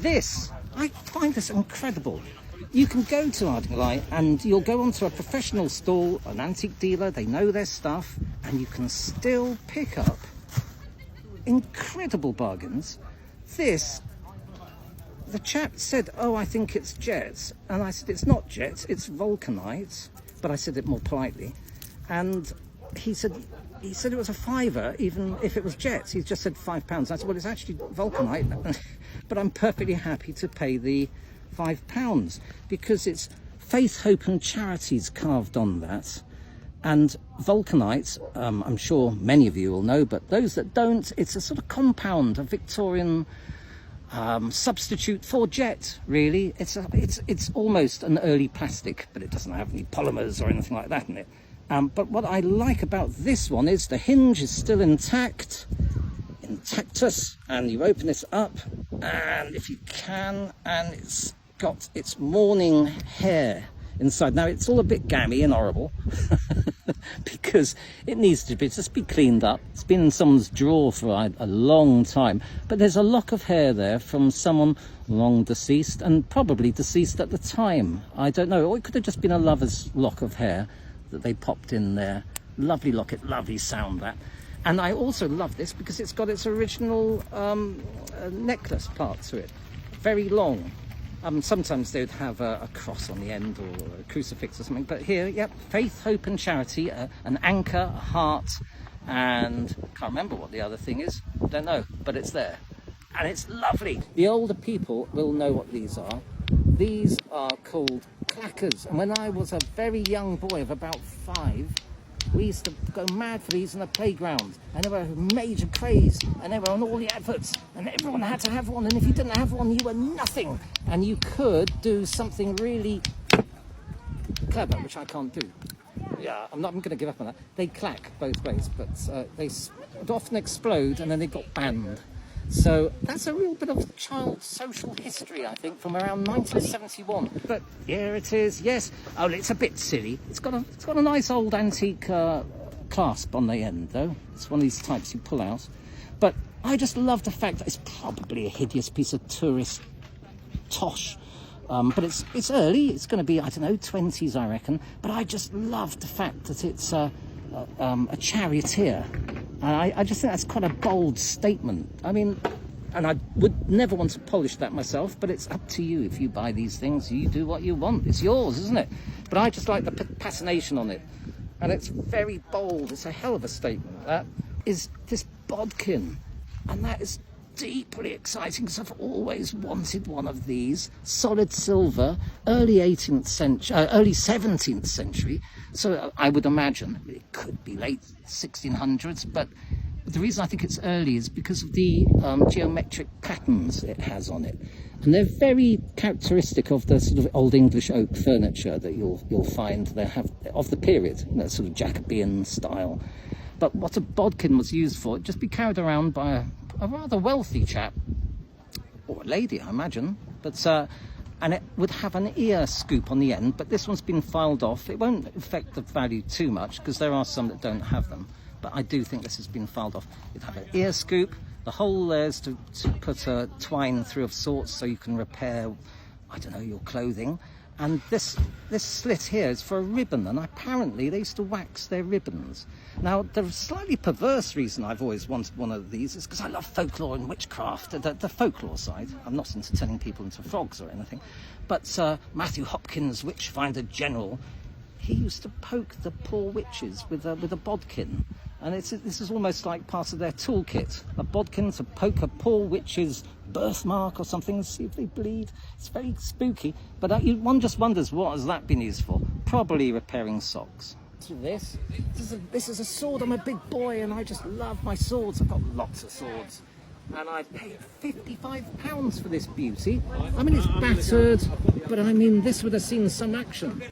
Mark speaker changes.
Speaker 1: This, I find this incredible. You can go to Ardingly and you'll go onto a professional stall, an antique dealer, they know their stuff, and you can still pick up incredible bargains. This, the chap said, oh, I think it's jet. And I said, it's not jet, it's vulcanite. But I said it more politely. And he said it was a fiver, even if it was jet. He just said £5. I said, well, it's actually vulcanite, but I'm perfectly happy to pay the £5 because it's faith, hope and charities carved on that. And vulcanite, I'm sure many of you will know, but those that don't, it's a sort of compound, a Victorian substitute for jet, really. It's almost an early plastic, but it doesn't have any polymers or anything like that in it. But what I like about this one is the hinge is still intactus, and you open this up, and if you can, and it's got its morning hair inside. Now it's all a bit gammy and horrible because it needs to just be cleaned up. It's been in someone's drawer for a long time, but there's a lock of hair there from someone long deceased, and probably deceased at the time. I don't know, or it could have just been a lover's lock of hair that they popped in there. Lovely locket, lovely sound that. And I also love this because it's got its original necklace part to it, very long. Sometimes they would have a cross on the end or a crucifix or something, but here, yep, faith, hope and charity, an anchor, a heart, and can't remember what the other thing is, don't know, but it's there. And it's lovely. The older people will know what these are. These are called clackers, and when I was a very young boy of about 5, we used to go mad for these in the playground, and they were a major craze, and they were on all the adverts, and everyone had to have one, and if you didn't have one, you were nothing. And you could do something really clever, which I can't do. Yeah, I'm going to give up on that. They clack both ways, but they would often explode, and then they got banned. So that's a real bit of child social history, I think, from around 1971. But here it is, yes. Oh, it's a bit silly. It's got a nice old antique clasp on the end, though. It's one of these types you pull out. But I just love the fact that it's probably a hideous piece of tourist tosh. But it's early. It's going to be, I don't know, 20s, I reckon. But I just love the fact that it's a charioteer. And I just think that's quite a bold statement. I mean, and I would never want to polish that myself, but it's up to you. If you buy these things, you do what you want. It's yours, isn't it? But I just like the patination on it. And it's very bold. It's a hell of a statement. That is this Bodkin. And that is deeply exciting because I've always wanted one of these. Solid silver, early 18th century, early 17th century. So I would imagine it could be late 1600s, but the reason I think it's early is because of the geometric patterns it has on it. And they're very characteristic of the sort of old English oak furniture that you'll find they have of the period, you know, sort of Jacobean style. But what a bodkin was used for, it'd just be carried around by a rather wealthy chap, or a lady, I imagine, but and it would have an ear scoop on the end, but this one's been filed off. It won't affect the value too much because there are some that don't have them, but I do think this has been filed off. It'd have an ear scoop. The hole there's to put a twine through of sorts so you can repair, I don't know, your clothing. And this slit here is for a ribbon, and apparently they used to wax their ribbons. Now, the slightly perverse reason I've always wanted one of these is because I love folklore and witchcraft, the folklore side. I'm not into turning people into frogs or anything. But Matthew Hopkins, Witchfinder General, he used to poke the poor witches with a bodkin. And this is almost like part of their toolkit. A bodkin to poke a poor witch's birthmark or something, see if they bleed. It's very spooky, but one just wonders, what has that been used for? Probably repairing socks. This is a sword. I'm a big boy and I just love my swords. I've got lots of swords. And I paid £55 for this beauty. I mean, it's battered, but I mean, this would have seen some action.